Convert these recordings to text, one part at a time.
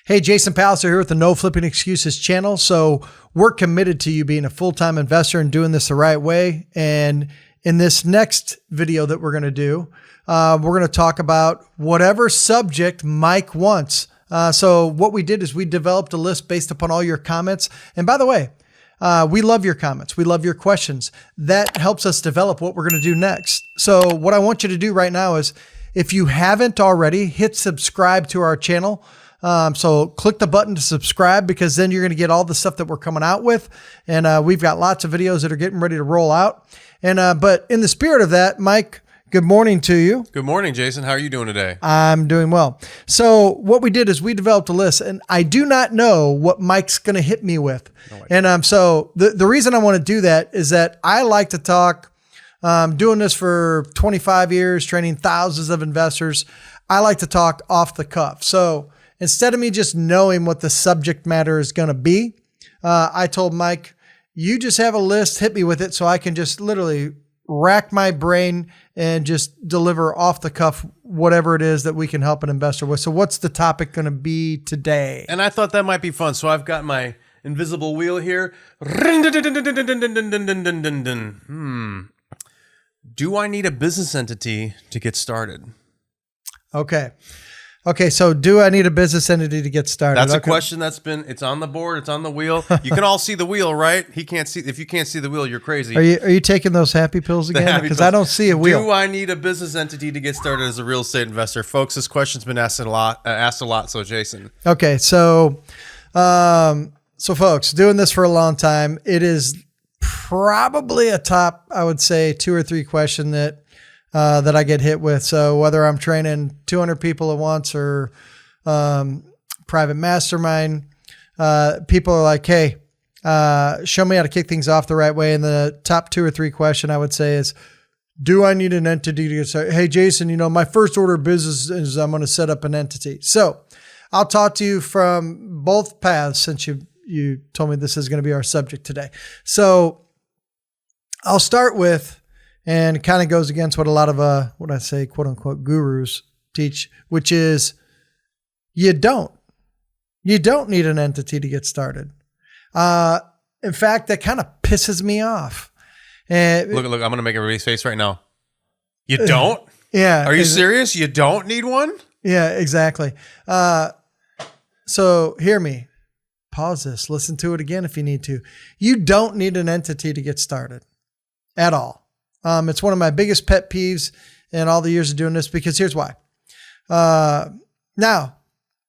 Hey, Jason Palliser here with the No Flipping Excuses channel. So we're committed to you being a full-time investor and doing this the right way. And in this next video that we're going to do, we're going to talk about whatever subject Mike wants. So what we did is we developed a list based upon all your comments. And by the way, we love your comments. We love your questions. That helps us develop what we're going to do next. So what I want you to do right now is, if you haven't already, hit subscribe to our channel. So click the button to subscribe, because then you're going to get all the stuff that we're coming out with. And we've got lots of videos that are getting ready to roll out. And but in the spirit of that, Mike, good morning to you. Good morning, Jason. How are you doing today? I'm doing well. So what we did is we developed a list, and I do not know what Mike's going to hit me with. No, and so the reason I want to do that is that I like to talk, doing this for 25 years, training thousands of investors. I like to talk off the cuff. So instead of me just knowing what the subject matter is going to be, I told Mike, you just have a list, hit me with it, so I can just literally rack my brain and just deliver off the cuff whatever it is that we can help an investor with. So what's the topic going to be today? And I thought that might be fun. So I've got my invisible wheel here. Do I need a business entity to get started? Okay, so do I need a business entity to get started? That's a question that's it's on the board, it's on the wheel. You can all see the wheel, right? He can't see. If you can't see the wheel, you're crazy. Are you taking those happy pills again? Because I don't see a wheel. Do I need a business entity to get started as a real estate investor? Folks, this question's been asked a lot. So Jason. Okay, so folks, doing this for a long time, it is probably a top, I would say, 2 or 3 question that I get hit with. So whether I'm training 200 people at once or private mastermind, people are like, hey, show me how to kick things off the right way. And the top 2 or 3 question I would say is, do I need an entity to get started? Hey, Jason, my first order of business is I'm going to set up an entity. So I'll talk to you from both paths, since you told me this is going to be our subject today. So I'll start with, and it kind of goes against what a lot of, what I say, quote unquote, gurus teach, which is you don't need an entity to get started. In fact, that kind of pisses me off. And look, I'm going to make everybody's face right now. You don't? Yeah. Are you serious? You don't need one? Yeah, exactly. So hear me. Pause this. Listen to it again if you need to. You don't need an entity to get started at all. It's one of my biggest pet peeves in all the years of doing this, because here's why. Now,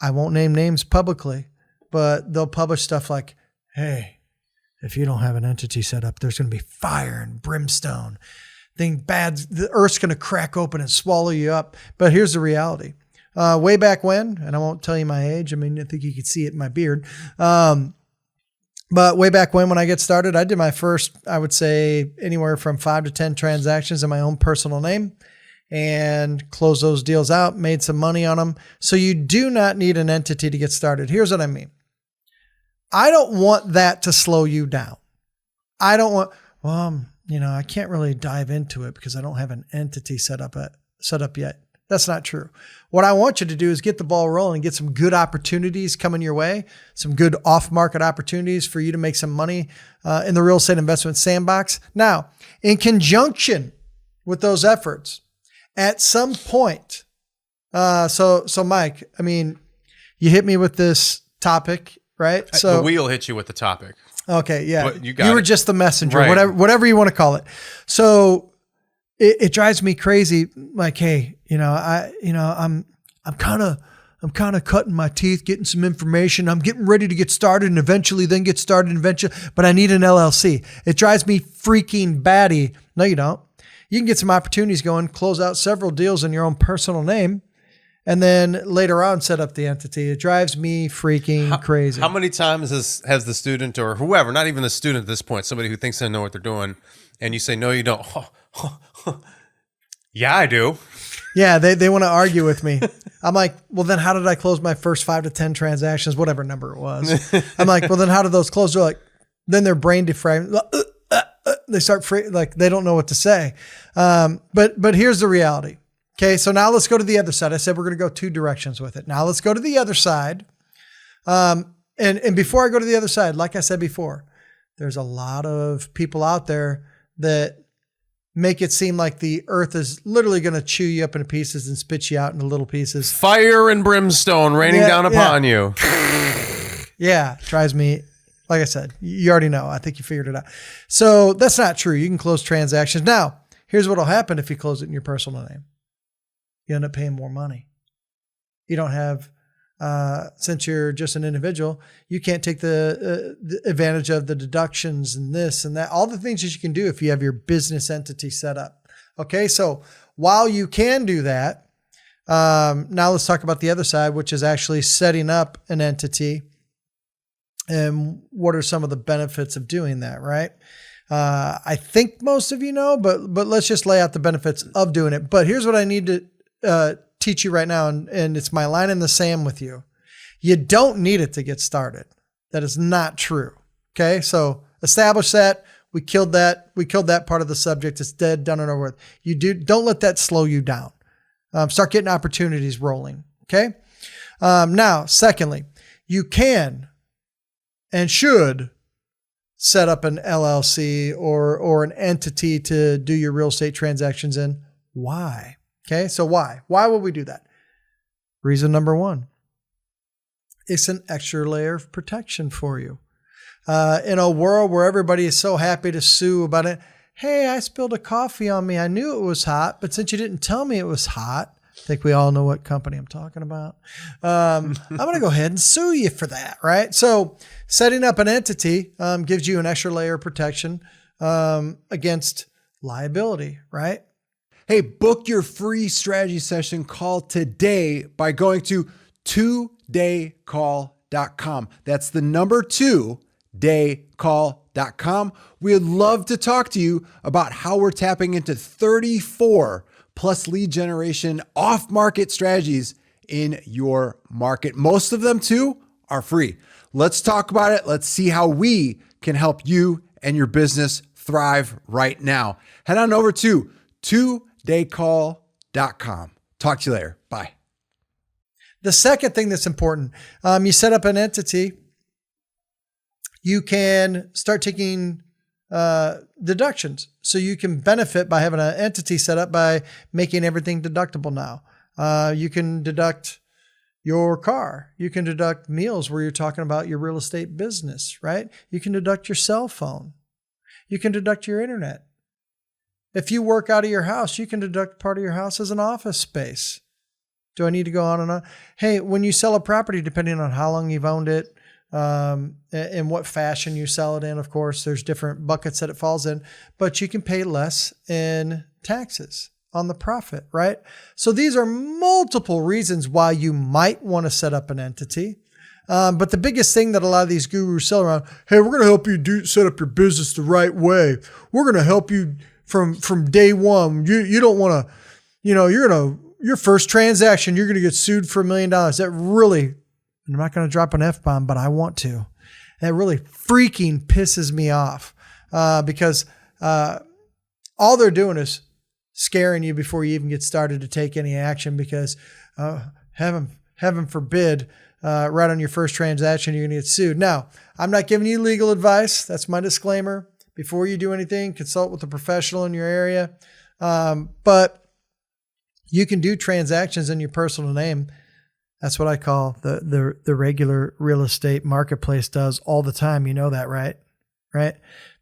I won't name names publicly, but they'll publish stuff like, hey, if you don't have an entity set up, there's going to be fire and brimstone. The earth's going to crack open and swallow you up. But here's the reality. Way back when, and I won't tell you my age. I mean, I think you could see it in my beard. But way back when I get started, I did my first, I would say, anywhere from 5 to 10 transactions in my own personal name, and closed those deals out, made some money on them. So you do not need an entity to get started. Here's what I mean. I don't want that to slow you down. I don't want, I can't really dive into it because I don't have an entity set up yet. That's not true. What I want you to do is get the ball rolling and get some good opportunities coming your way, some good off-market opportunities for you to make some money in the real estate investment sandbox. Now, in conjunction with those efforts, at some point, so Mike, I mean, you hit me with this topic, right? So the wheel hit you with the topic. Okay, yeah. You were just the messenger, right. whatever you want to call it. So it drives me crazy. Like, hey, I'm kind of cutting my teeth, getting some information. I'm getting ready to get started and eventually, but I need an LLC. It drives me freaking batty. No, you don't. You can get some opportunities going, close out several deals in your own personal name, and then later on set up the entity. It drives me freaking crazy. How many times has the student, or whoever, not even the student at this point, somebody who thinks they know what they're doing, and you say, no, you don't. Yeah, I do. Yeah, they want to argue with me. I'm like, well, then how did I close my first 5 to 10 transactions, whatever number it was? I'm like, well, then how did those close? They're like, then their brain defragment. They start like they don't know what to say. But here's the reality. Okay, so now let's go to the other side. I said we're going to go 2 directions with it. Now let's go to the other side. And before I go to the other side, like I said before, there's a lot of people out there that make it seem like the earth is literally going to chew you up into pieces and spit you out into little pieces. Fire and brimstone raining down upon you. Yeah, drives me. Like I said, you already know. I think you figured it out. So that's not true. You can close transactions. Now, here's what will happen if you close it in your personal name. You end up paying more money. You don't have, since you're just an individual, you can't take the advantage of the deductions and this and that, all the things that you can do if you have your business entity set up. Okay, so while you can do that, now let's talk about the other side, which is actually setting up an entity. And what are some of the benefits of doing that, right? I think most of you know, but let's just lay out the benefits of doing it. But here's what I need to teach you right now, and it's my line in the sand with you. You don't need it to get started. That is not true. Okay, so establish that. We killed that. We killed that part of the subject. It's dead, done and over with. Don't let that slow you down. Start getting opportunities rolling. Okay. Now, secondly, you can and should set up an LLC or an entity to do your real estate transactions in. Why? Okay, so why? Why would we do that? Reason number one, it's an extra layer of protection for you. In a world where everybody is so happy to sue about it, hey, I spilled a coffee on me. I knew it was hot, but since you didn't tell me it was hot, I think we all know what company I'm talking about. I'm going to go ahead and sue you for that, right? So setting up an entity gives you an extra layer of protection against liability, right? Hey, book your free strategy session call today by going to 2daycall.com. That's the number 2daycall.com. We'd love to talk to you about how we're tapping into 34 plus lead generation off-market strategies in your market. Most of them too are free. Let's talk about it. Let's see how we can help you and your business thrive right now. Head on over to 2daycall.com. Talk to you later. Bye. The second thing that's important, you set up an entity, you can start taking deductions. So you can benefit by having an entity set up by making everything deductible now. You can deduct your car. You can deduct meals where you're talking about your real estate business, right? You can deduct your cell phone. You can deduct your internet. If you work out of your house, you can deduct part of your house as an office space. Do I need to go on and on? Hey, when you sell a property, depending on how long you've owned it, in what fashion you sell it in, of course, there's different buckets that it falls in, but you can pay less in taxes on the profit, right? So these are multiple reasons why you might want to set up an entity. But the biggest thing that a lot of these gurus sell around, hey, we're going to help you set up your business the right way. We're going to help you from day one. You don't want to, your first transaction, you're going to get sued for $1 million. That really, I'm not going to drop an F-bomb, but I want to. That really freaking pisses me off because all they're doing is scaring you before you even get started to take any action because heaven forbid, right on your first transaction, you're going to get sued. Now, I'm not giving you legal advice. That's my disclaimer. Before you do anything, consult with a professional in your area. But you can do transactions in your personal name. That's what I call the regular real estate marketplace does all the time. You know that, right? Right?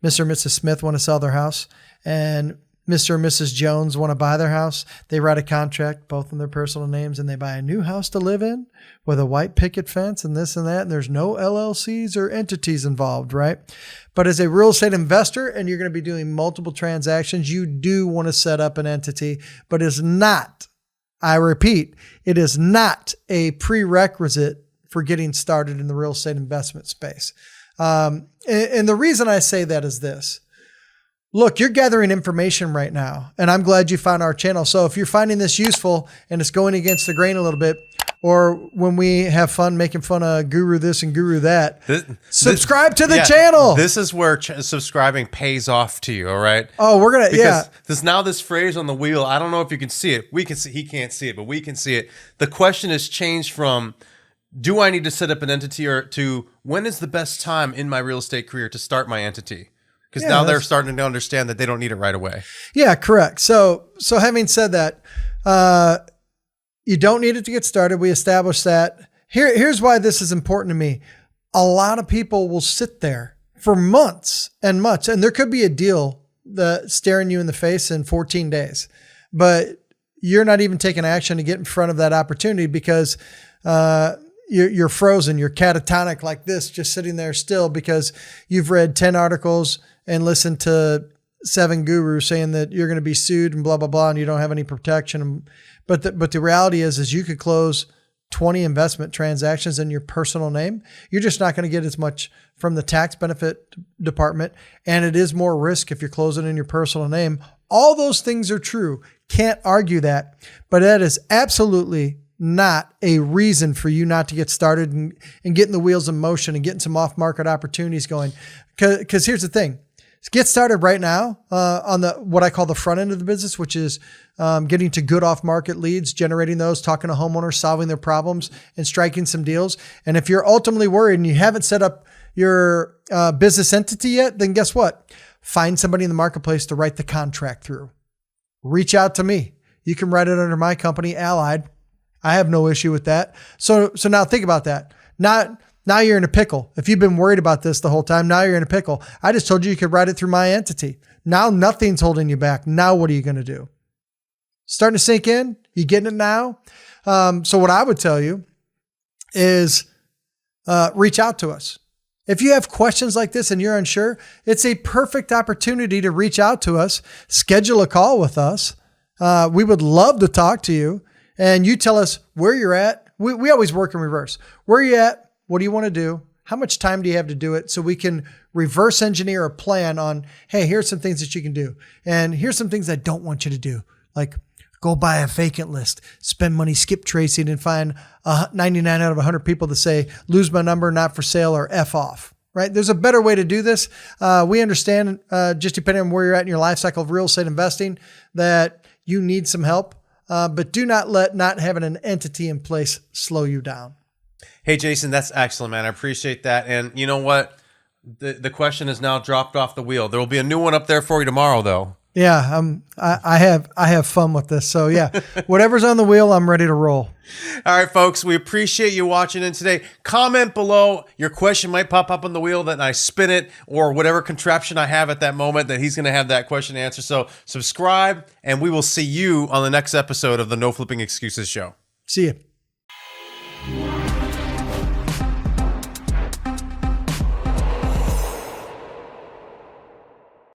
Mr. and Mrs. Smith want to sell their house and Mr. and Mrs. Jones want to buy their house. They write a contract, both in their personal names, and they buy a new house to live in with a white picket fence and this and that. And there's no LLCs or entities involved, right? But as a real estate investor, and you're going to be doing multiple transactions, you do want to set up an entity, but it's not, I repeat, it is not a prerequisite for getting started in the real estate investment space. And the reason I say that is this. Look, you're gathering information right now, and I'm glad you found our channel. So if you're finding this useful and it's going against the grain a little bit, or when we have fun making fun of guru this and guru that, subscribe to the channel. This is where subscribing pays off to you, all right? Oh, we're going to, yeah. There's now this phrase on the wheel. I don't know if you can see it. We can see, he can't see it, but we can see it. The question has changed from, do I need to set up an entity, or to when is the best time in my real estate career to start my entity? Because now they're starting to understand that they don't need it right away. Yeah, correct. So having said that, you don't need it to get started. We established that. Here's why this is important to me. A lot of people will sit there for months and months, and there could be a deal that staring you in the face in 14 days, but you're not even taking action to get in front of that opportunity because you're frozen. You're catatonic like this, just sitting there still because you've read 10 articles and listened to 7 gurus saying that you're going to be sued and blah, blah, blah, and you don't have any protection. But the reality is you could close 20 investment transactions in your personal name. You're just not going to get as much from the tax benefit department. And it is more risk if you're closing in your personal name. All those things are true. Can't argue that. But that is absolutely not a reason for you not to get started and getting the wheels in motion and getting some off-market opportunities going. Because here's the thing. Get started right now on what I call the front end of the business, which is getting to good off-market leads, generating those, talking to homeowners, solving their problems, and striking some deals. And if you're ultimately worried and you haven't set up your business entity yet, then guess what? Find somebody in the marketplace to write the contract through. Reach out to me. You can write it under my company, Allied. I have no issue with that. So now think about that. Now you're in a pickle. If you've been worried about this the whole time, now you're in a pickle. I just told you could write it through my entity. Now nothing's holding you back. Now what are you going to do? Starting to sink in? You getting it now? So what I would tell you is reach out to us. If you have questions like this and you're unsure, it's a perfect opportunity to reach out to us, schedule a call with us. We would love to talk to you, and you tell us where you're at. We always work in reverse. Where are you at? What do you want to do? How much time do you have to do it? So we can reverse engineer a plan on, hey, here's some things that you can do. And here's some things I don't want you to do. Like go buy a vacant list, spend money, skip tracing, and find 99 out of 100 people to say, lose my number, not for sale, or F off, right? There's a better way to do this. We understand, just depending on where you're at in your life cycle of real estate investing, that you need some help, but do not let not having an entity in place slow you down. Hey, Jason, that's excellent, man. I appreciate that. And you know what? The question is now dropped off the wheel. There will be a new one up there for you tomorrow, though. Yeah, I have fun with this. So yeah, whatever's on the wheel, I'm ready to roll. All right, folks, we appreciate you watching in today. Comment below. Your question might pop up on the wheel, that I spin it, or whatever contraption I have at that moment that he's going to have that question answered. So subscribe, and we will see you on the next episode of the No Flipping Excuses Show. See you.